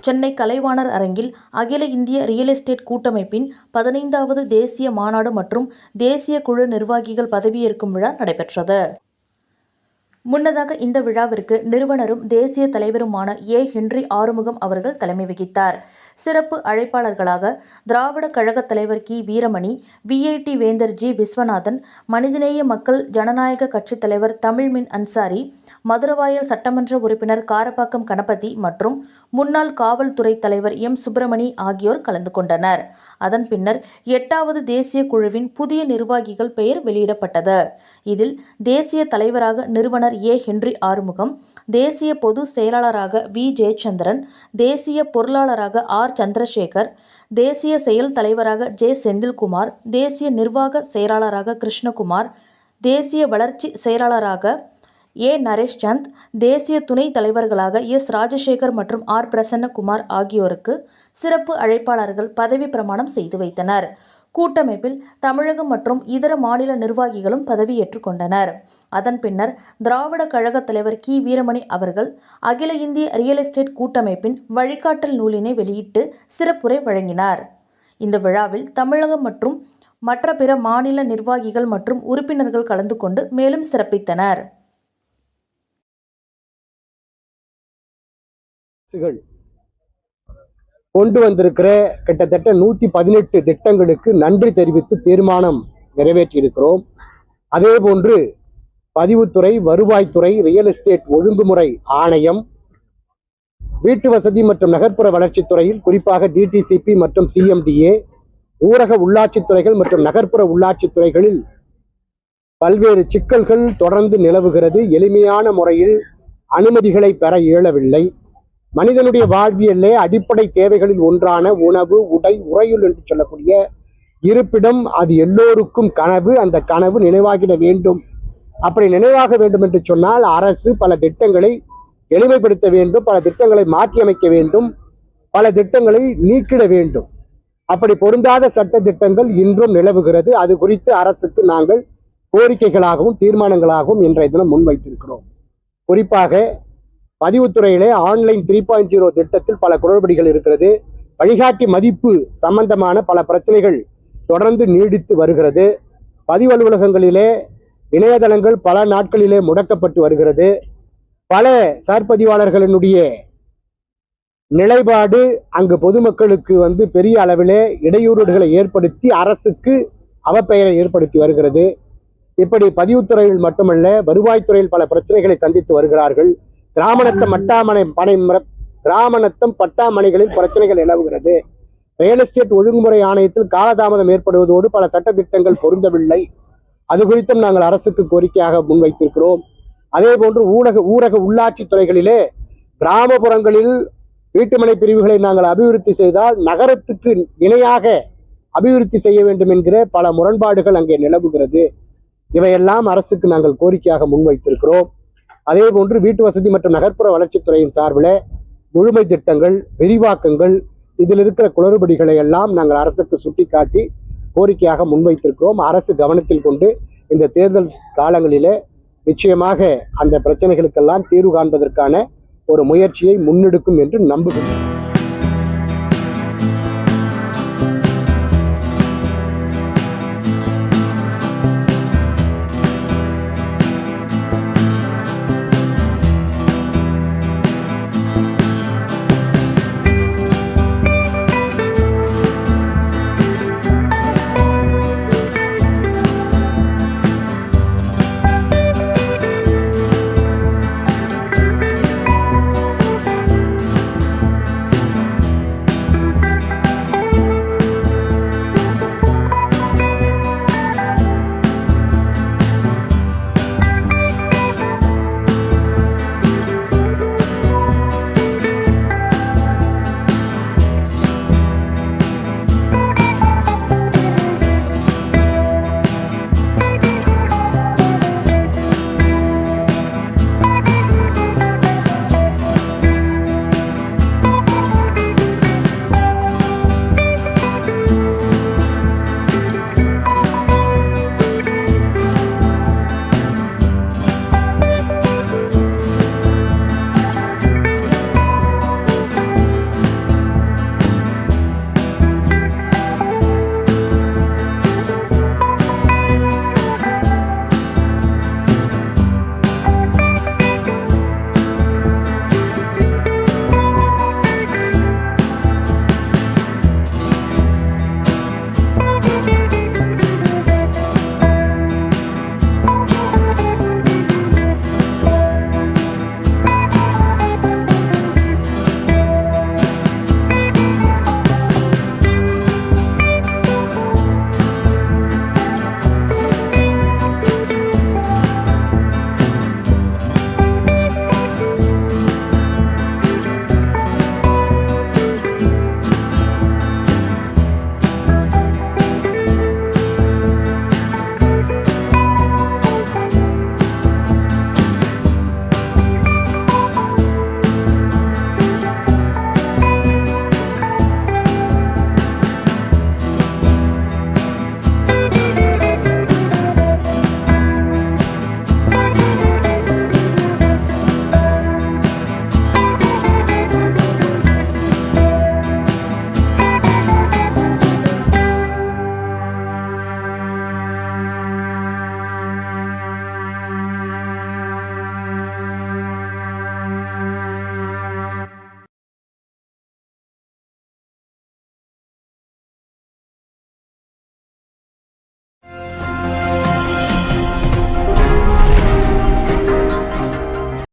சென்னை கலைவாணர் அரங்கில் அகில இந்திய ரியல் எஸ்டேட் கூட்டமைப்பின் 15வது தேசிய மாநாடு மற்றும் தேசிய குழு நிர்வாகிகள் பதவியேற்கும் விழா நடைபெற்றது. முன்னதாக இந்த விழாவிற்கு நிறுவனரும் தேசிய தலைவருமான ஹென்றி ஆறுமுகம் அவர்கள் தலைமை வகித்தார். சிறப்பு அழைப்பாளர்களாக திராவிட கழக தலைவர் வீரமணி, VIT வேந்தர் விஸ்வநாதன், மனிதநேய மக்கள் ஜனநாயக கட்சி தலைவர் தமிழ்மின் அன்சாரி, மதுரவாயல் சட்டமன்ற உறுப்பினர் காரப்பாக்கம் கணபதி மற்றும் முன்னாள் காவல்துறை தலைவர் சுப்பிரமணி ஆகியோர் கலந்து கொண்டனர். அதன் பின்னர் 8வது தேசிய குழுவின் புதிய நிர்வாகிகள் பெயர் வெளியிடப்பட்டது. இதில் தேசிய தலைவராக நிறுவனர் ஹென்றி ஆறுமுகம், தேசிய பொது செயலாளராக ஜெயச்சந்திரன், தேசிய பொருளாளராக சந்திரசேகர், தேசிய செயல் தலைவராக செந்தில்குமார், தேசிய நிர்வாக செயலாளராக கிருஷ்ணகுமார், தேசிய வளர்ச்சி செயலாளராக நரேஷ்சந்த், தேசிய துணை தலைவர்களாக ராஜசேகர் மற்றும் பிரசன்னகுமார் ஆகியோருக்கு சிறப்பு அழைப்பாளர்கள் பதவி பிரமாணம் செய்து வைத்தனர். கூட்டமைப்பில் தமிழகம் மற்றும் இதர மாநில நிர்வாகிகளும் பதவியேற்றுக் கொண்டனர். அதன் பின்னர் திராவிட கழக தலைவர் வீரமணி அவர்கள் அகில இந்திய ரியல் எஸ்டேட் கூட்டமைப்பின் வழிகாட்டல் நூலினை வெளியிட்டு சிறப்புரை வழங்கினார். இந்த விழாவில் தமிழகம் மற்றும் மற்ற பிற மாநில நிர்வாகிகள் மற்றும் உறுப்பினர்கள் கலந்து கொண்டு மேலும் சிறப்பித்தனர். கொண்டு வந்திருக்கிற கிட்டத்தட்ட 118 திட்டங்களுக்கு நன்றி தெரிவித்து தீர்மானம் நிறைவேற்றியிருக்கிறோம். அதே போன்று பதிவுத்துறை, வருவாய்த்துறை, ரியல் எஸ்டேட் ஒழுங்குமுறை ஆணையம், வீட்டு வசதி மற்றும் நகர்ப்புற வளர்ச்சித்துறையில் குறிப்பாக DTCP மற்றும் CMDA, ஊரக உள்ளாட்சித்துறைகள் மற்றும் நகர்ப்புற உள்ளாட்சித்துறைகளில் பல்வேறு சிக்கல்கள் தொடர்ந்து நிலவுகிறது. எளிமையான முறையில் அனுமதிகளை பெற இயலவில்லை. மனிதனுடைய வாழ்வியலே அடிப்படை தேவைகளில் ஒன்றான உணவு, உடை, உறையுள் என்று சொல்லக்கூடிய இருப்பிடம், அது எல்லோருக்கும் கனவு. அந்த கனவு நினைவாகிட வேண்டும். அப்படி நினைவாக வேண்டும் என்று சொன்னால் அரசு பல திட்டங்களை எளிமைப்படுத்த வேண்டும், பல திட்டங்களை மாற்றியமைக்க வேண்டும், பல திட்டங்களை நீக்கிட வேண்டும். அப்படி பொருந்தாத சட்ட திட்டங்கள் இன்றும் நிலவுகிறது. அது குறித்து அரசுக்கு நாங்கள் கோரிக்கைகளாகவும் தீர்மானங்களாகவும் இன்றைய தினம் முன்வைத்திருக்கிறோம். குறிப்பாக பதிவுத்துறையிலே ஆன்லைன் 3.0 திட்டத்தில் பல குளறுபடிகள் இருக்கிறது. வழிகாட்டி மதிப்பு சம்பந்தமான பல பிரச்சனைகள் தொடர்ந்து நீடித்து வருகிறது. பதிவு அலுவலகங்களிலே இணையதளங்கள் பல நாட்களிலே முடக்கப்பட்டு வருகிறது. பல சார்பதிவாளர்களினுடைய நிலைப்பாடு அங்கு பொதுமக்களுக்கு பெரிய அளவிலே இடையூறுகளை ஏற்படுத்தி அரசுக்கு அவப்பெயரை ஏற்படுத்தி வருகிறது. இப்படி பதிவுத்துறையில் மட்டுமல்ல, வருவாய்த்துறையில் பல பிரச்சனைகளை சந்தித்து வருகிறார்கள். கிராமநத்தம் பட்டாமனைகளில் பிரச்சனைகள் நிலவுகிறது. ரியல் எஸ்டேட் ஒழுங்குமுறை ஆணையத்தில் காலதாமதம் ஏற்படுவதோடு பல சட்ட திட்டங்கள் பொருந்தவில்லை. அது குறித்தும் நாங்கள் அரசுக்கு கோரிக்கையாக முன்வைத்திருக்கிறோம். அதே போன்று ஊரக உள்ளாட்சி துறைகளிலே கிராமப்புறங்களில் வீட்டுமனை பிரிவுகளை நாங்கள் அபிவிருத்தி செய்தால் நகரத்துக்கு இணையாக அபிவிருத்தி செய்ய வேண்டும் என்கிற பல முரண்பாடுகள் அங்கே நிலவுகிறது. இவையெல்லாம் அரசுக்கு நாங்கள் கோரிக்கையாக முன்வைத்திருக்கிறோம். அதே போன்று வீட்டு வசதி மற்றும் நகர்ப்புற வளர்ச்சித்துறையின் சார்பில் முழுமை திட்டங்கள், விரிவாக்கங்கள், இதில் இருக்கிற குளறுபடிகளை எல்லாம் நாங்கள் அரசுக்கு சுட்டிக்காட்டி கோரிக்கையாக முன்வைத்திருக்கிறோம். அரசு கவனத்தில் கொண்டு இந்த தேர்தல் காலங்களிலே நிச்சயமாக அந்த பிரச்சனைகளுக்கெல்லாம் தீர்வு காண்பதற்கான ஒரு முயற்சியை முன்னெடுக்கும் என்று நம்புகிறோம்.